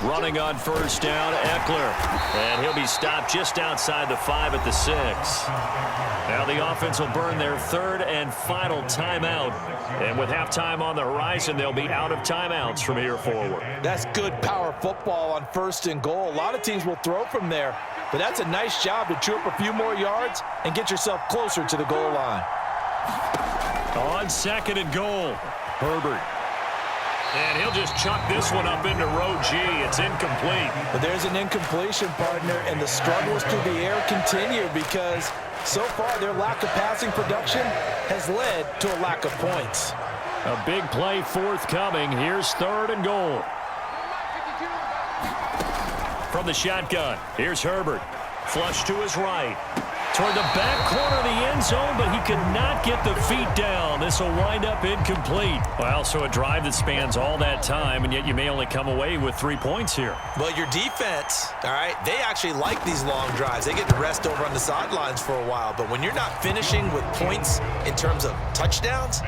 Running on first down, Eckler. And he'll be stopped just outside the 5 at the 6. Now the offense will burn their third and final timeout. And with halftime on the horizon, they'll be out of timeouts from here forward. That's good power football on first and goal. A lot of teams will throw from there, but that's a nice job to chew up a few more yards and get yourself closer to the goal line. On second and goal, Herbert. And he'll just chuck this one up into row G. It's incomplete. But there's an incompletion, partner, and the struggles through the air continue because so far their lack of passing production has led to a lack of points. A big play forthcoming. Here's third and goal. From the shotgun, here's Herbert. Flush to his right. Toward the back corner of the end zone, but he could not get the feet down. This will wind up incomplete. Well, so a drive that spans all that time, and yet you may only come away with 3 points here. Well, your defense, all right, they actually like these long drives. They get to rest over on the sidelines for a while, but when you're not finishing with points in terms of touchdowns,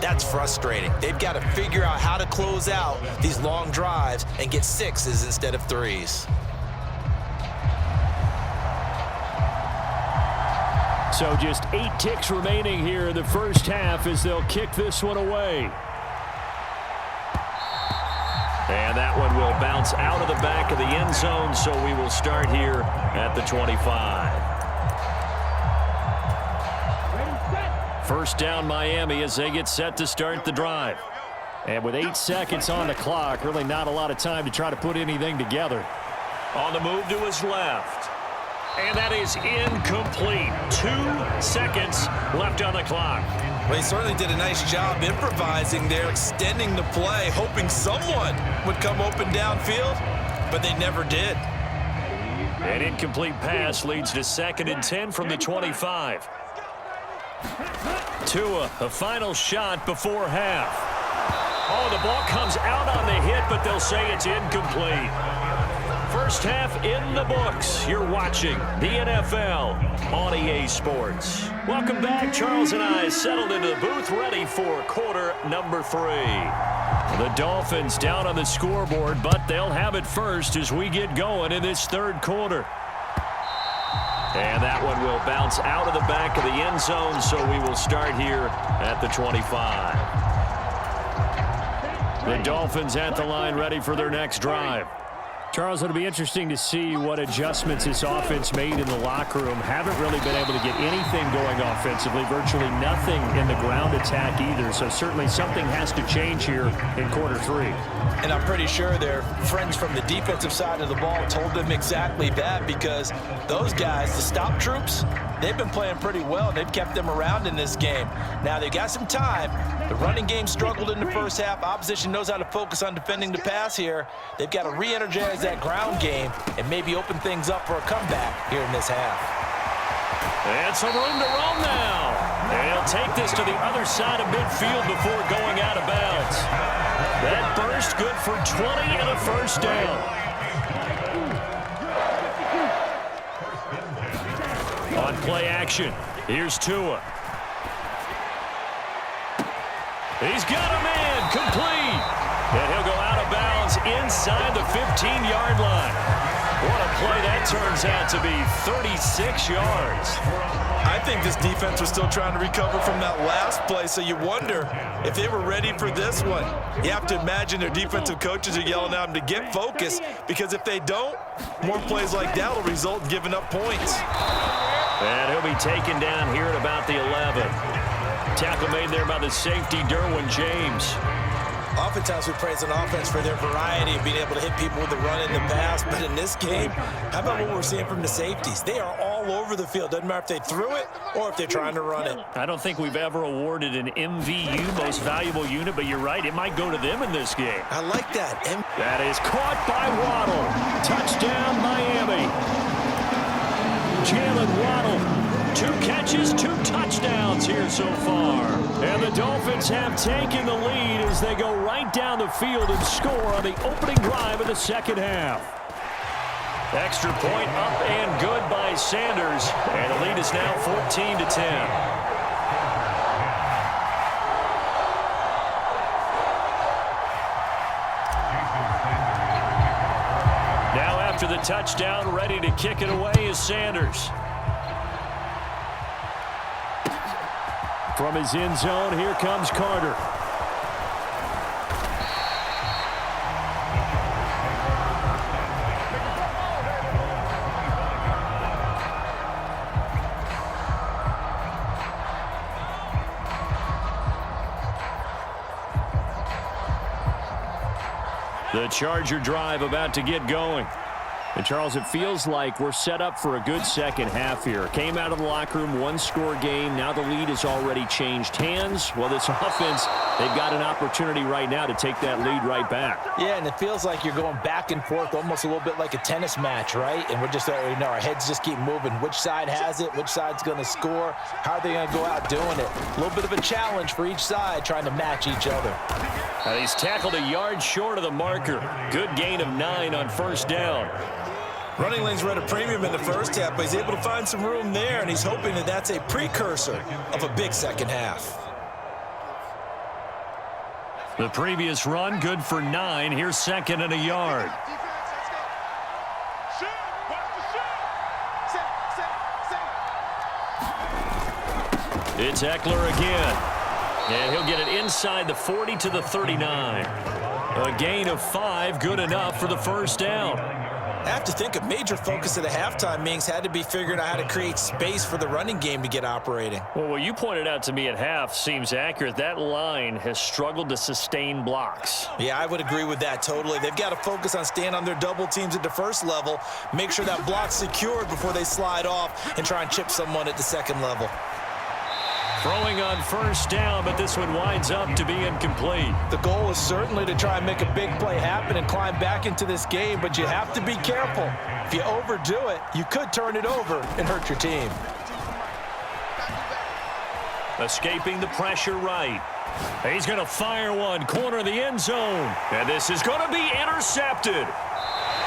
that's frustrating. They've got to figure out how to close out these long drives and get 6s instead of 3s. So just 8 ticks remaining here in the first half as they'll kick this one away. And that one will bounce out of the back of the end zone, so we will start here at the 25. First down Miami as they get set to start the drive. And with 8 seconds on the clock, really not a lot of time to try to put anything together. On the move to his left. And that is incomplete. 2 seconds left on the clock. Well, he certainly did a nice job improvising there, extending the play, hoping someone would come open downfield, but they never did. An incomplete pass leads to 2nd and 10 from the 25. Tua, a final shot before half. Oh, the ball comes out on the hit, but they'll say it's incomplete. First half in the books. You're watching the NFL on EA Sports. Welcome back. Charles and I settled into the booth, ready for quarter number 3. The Dolphins down on the scoreboard, but they'll have it first as we get going in this third quarter. And that one will bounce out of the back of the end zone, so we will start here at the 25. The Dolphins at the line, ready for their next drive. Charles, it'll be interesting to see what adjustments this offense made in the locker room. Haven't really been able to get anything going offensively, virtually nothing in the ground attack either. So certainly something has to change here in quarter 3. And I'm pretty sure their friends from the defensive side of the ball told them exactly that, because those guys, the stop troops, they've been playing pretty well, and they've kept them around in this game. Now, they've got some time. The running game struggled in the first half. Opposition knows how to focus on defending the pass here. They've got to re-energize that ground game and maybe open things up for a comeback here in this half. And some room to roam now. And he'll take this to the other side of midfield before going out of bounds. That burst good for 20 and a first down. On play action, here's Tua. He's got a man, complete. And he'll go out of bounds inside the 15-yard line. What a play that turns out to be, 36 yards. I think this defense was still trying to recover from that last play, so you wonder if they were ready for this one. You have to imagine their defensive coaches are yelling at them to get focused, because if they don't, more plays like that will result in giving up points. And he'll be taken down here at about the 11. Tackle made there by the safety, Derwin James. Oftentimes we praise an offense for their variety of being able to hit people with the run and the pass, but in this game, how about what we're seeing from the safeties? They are all over the field. Doesn't matter if they threw it or if they're trying to run it. I don't think we've ever awarded an MVU, most valuable unit, but you're right, it might go to them in this game. I like that. That is caught by Waddle. Touchdown, Miami. Jalen Waddle. 2 catches, 2 touchdowns here so far. And the Dolphins have taken the lead as they go right down the field and score on the opening drive of the second half. Extra point up and good by Sanders. And the lead is now 14-10. after the touchdown. Ready to kick it away is Sanders. From his end zone, here comes Carter. The Charger drive about to get going. And, Charles, it feels like we're set up for a good second half here. Came out of the locker room, one-score game. Now the lead has already changed hands. Well, this offense, they've got an opportunity right now to take that lead right back. Yeah, and it feels like you're going back and forth, almost a little bit like a tennis match, right? And we're just, our heads just keep moving. Which side has it? Which side's going to score? How are they going to go out doing it? A little bit of a challenge for each side, trying to match each other. He's tackled a yard short of the marker. Good gain of 9 on first down. Running lanes were at a premium in the first half, but he's able to find some room there, and he's hoping that that's a precursor of a big second half. The previous run, good for 9. Here's second and a yard. It's Eckler again. And he'll get it inside the 40 to the 39. A gain of 5, good enough for the first down. I have to think a major focus of the halftime meetings had to be figuring out how to create space for the running game to get operating. Well, what you pointed out to me at half seems accurate. That line has struggled to sustain blocks. Yeah, I would agree with that totally. They've got to focus on staying on their double teams at the first level, make sure that block's secured before they slide off and try and chip someone at the second level. Throwing on first down, but this one winds up to be incomplete. The goal is certainly to try and make a big play happen and climb back into this game, but you have to be careful. If you overdo it, you could turn it over and hurt your team. Escaping the pressure right. He's going to fire one, corner of the end zone. And this is going to be intercepted.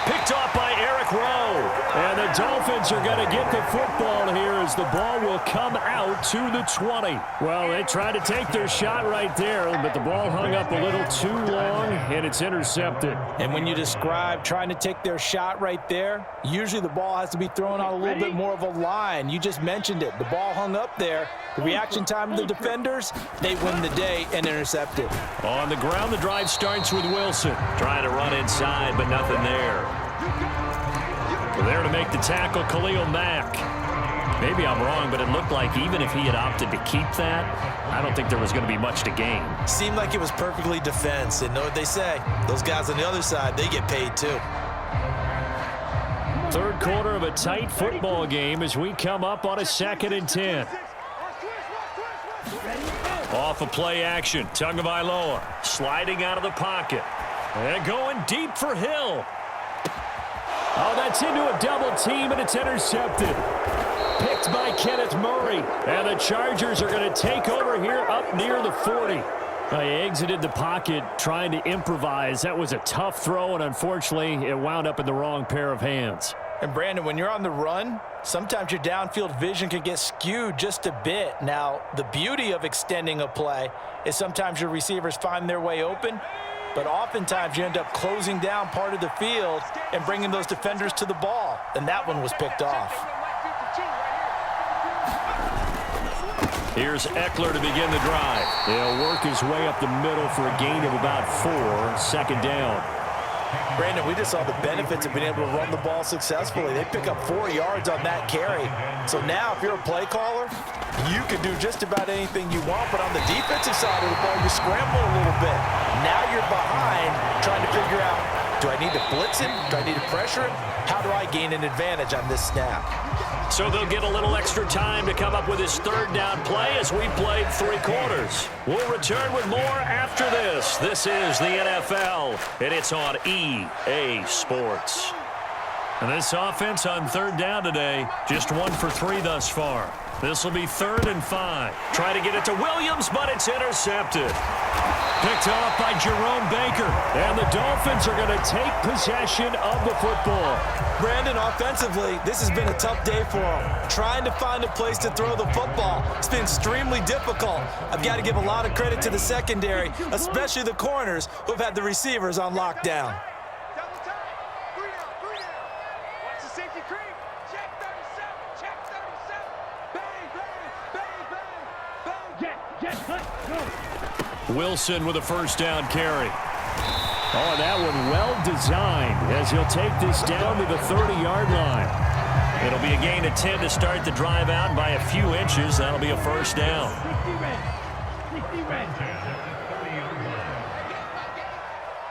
Picked off by Eric Rowe. And the Dolphins are going to get the football here as the ball will come out to the 20. Well, they tried to take their shot right there, but the ball hung up a little too long, and it's intercepted. And when you describe trying to take their shot right there, usually the ball has to be thrown out a little bit more of a line. You just mentioned it. The ball hung up there. The reaction time of the defenders, they win the day and intercept it. On the ground, the drive starts with Wilson. Trying to run inside, but nothing there. There to make the tackle, Khalil Mack. Maybe I'm wrong, but it looked like even if he had opted to keep that, I don't think there was going to be much to gain. Seemed like it was perfectly defense. And know what they say? Those guys on the other side, they get paid too. Third quarter of a tight football game as we come up on a 2nd and 10. Off of play action, Tagovailoa sliding out of the pocket. And going deep for Hill. Oh, that's into a double team, and it's intercepted. Picked by Kenneth Murray. And the Chargers are going to take over here up near the 40. He exited the pocket trying to improvise. That was a tough throw, and unfortunately, it wound up in the wrong pair of hands. And, Brandon, when you're on the run, sometimes your downfield vision can get skewed just a bit. Now, the beauty of extending a play is sometimes your receivers find their way open, but oftentimes you end up closing down part of the field and bringing those defenders to the ball. And that one was picked off. Here's Eckler to begin the drive. He'll work his way up the middle for a gain of about 4, 2nd down. Brandon, we just saw the benefits of being able to run the ball successfully. They pick up 4 yards on that carry. So now if you're a play caller, you can do just about anything you want, but on the defensive side of the ball, you scramble a little bit. Now you're behind trying to figure out, do I need to blitz him? Do I need to pressure him? How do I gain an advantage on this snap? So they'll get a little extra time to come up with his 3rd down play as we played 3 quarters. We'll return with more after this. This is the NFL, and it's on EA Sports. And this offense on 3rd down today, just 1 for 3 thus far. This will be 3rd and 5. Try to get it to Williams, but it's intercepted. Picked off by Jerome Baker. And the Dolphins are going to take possession of the football. Brandon, offensively, this has been a tough day for them. Trying to find a place to throw the football. It's been extremely difficult. I've got to give a lot of credit to the secondary, especially the corners who have had the receivers on lockdown. Wilson with a first down carry. Oh, and that one well designed as he'll take this down to the 30-yard line. It'll be a gain of 10 to start the drive out by a few inches. That'll be a first down.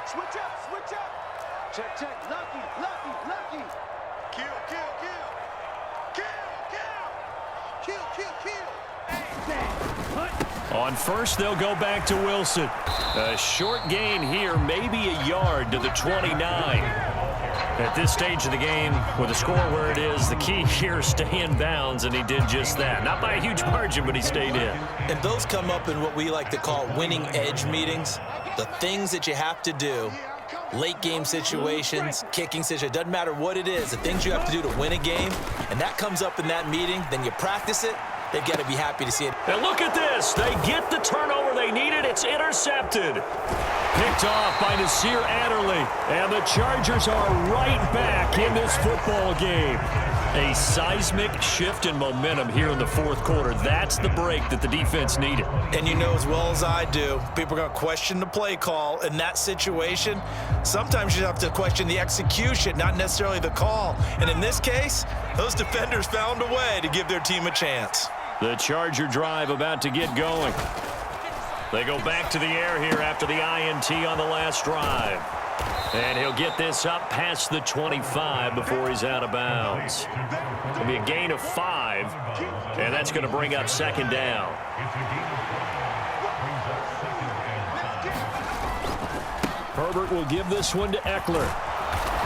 Switch up. Check. Lucky. Kill. On first, they'll go back to Wilson. A short gain here, maybe a yard to the 29. At this stage of the game, with the score where it is, the key here is stay in bounds, and he did just that. Not by a huge margin, but he stayed in. And those come up in what we like to call winning edge meetings. The things that you have to do, late game situations, kicking situations, doesn't matter what it is, the things you have to do to win a game, and that comes up in that meeting, then you practice it, they've got to be happy to see it. And look at this. They get the turnover they needed. It's intercepted. Picked off by Nasir Adderley. And the Chargers are right back in this football game. A seismic shift in momentum here in the fourth quarter. That's the break that the defense needed. And you know as well as I do, people are going to question the play call in that situation. Sometimes you have to question the execution, not necessarily the call. And in this case, those defenders found a way to give their team a chance. The Charger drive about to get going. They go back to the air here after the INT on the last drive. And he'll get this up past the 25 before he's out of bounds. It'll be a gain of 5, and that's going to bring up second down. Herbert will give this one to Eckler.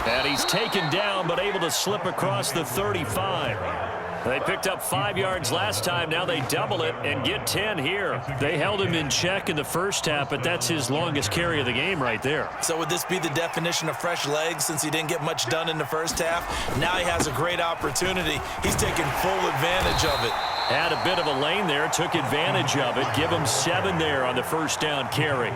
And he's taken down, but able to slip across the 35. They picked up 5 yards last time. Now they double it and get 10 here. They held him in check in the first half, but that's his longest carry of the game right there. So would this be the definition of fresh legs since he didn't get much done in the first half? Now he has a great opportunity. He's taking full advantage of it. Had a bit of a lane there, took advantage of it. Give him 7 there on the first down carry.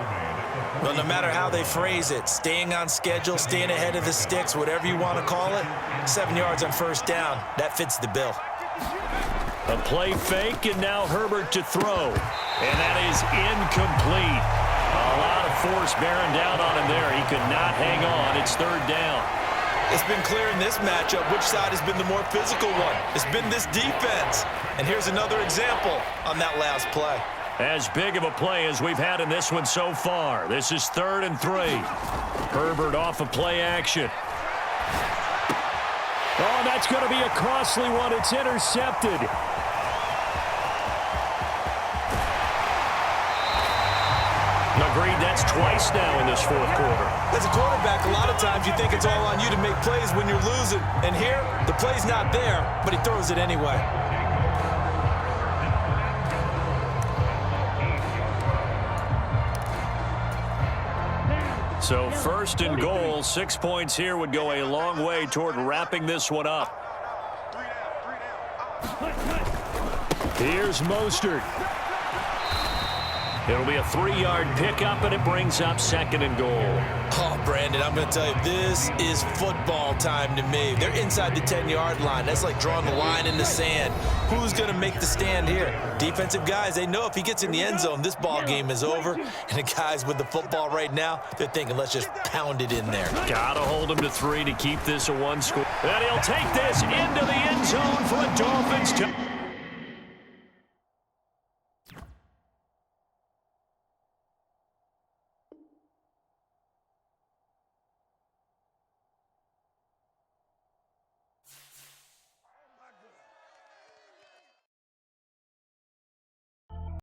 Well, no matter how they phrase it, staying on schedule, staying ahead of the sticks, whatever you want to call it, 7 yards on first down, that fits the bill. A play fake, and now Herbert to throw. And that is incomplete. A lot of force bearing down on him there. He could not hang on. It's third down. It's been clear in this matchup which side has been the more physical one. It's been this defense. And here's another example on that last play. As big of a play as we've had in this one so far. This is 3rd and 3. Herbert off of play action. Oh, that's going to be a costly one. It's intercepted. Agreed, that's twice now in this fourth quarter. As a quarterback, a lot of times you think it's all on you to make plays when you're losing. And here, the play's not there, but he throws it anyway. So 1st and goal, 6 points here would go a long way toward wrapping this one up. Here's Mostert. It'll be a 3-yard pickup, and it brings up 2nd and goal. Oh, Brandon, I'm going to tell you, this is football time to me. They're inside the 10-yard line. That's like drawing the line in the sand. Who's going to make the stand here? Defensive guys, they know if he gets in the end zone, this ball game is over. And the guys with the football right now, they're thinking, let's just pound it in there. Got to hold him to 3 to keep this a 1 score. And he'll take this into the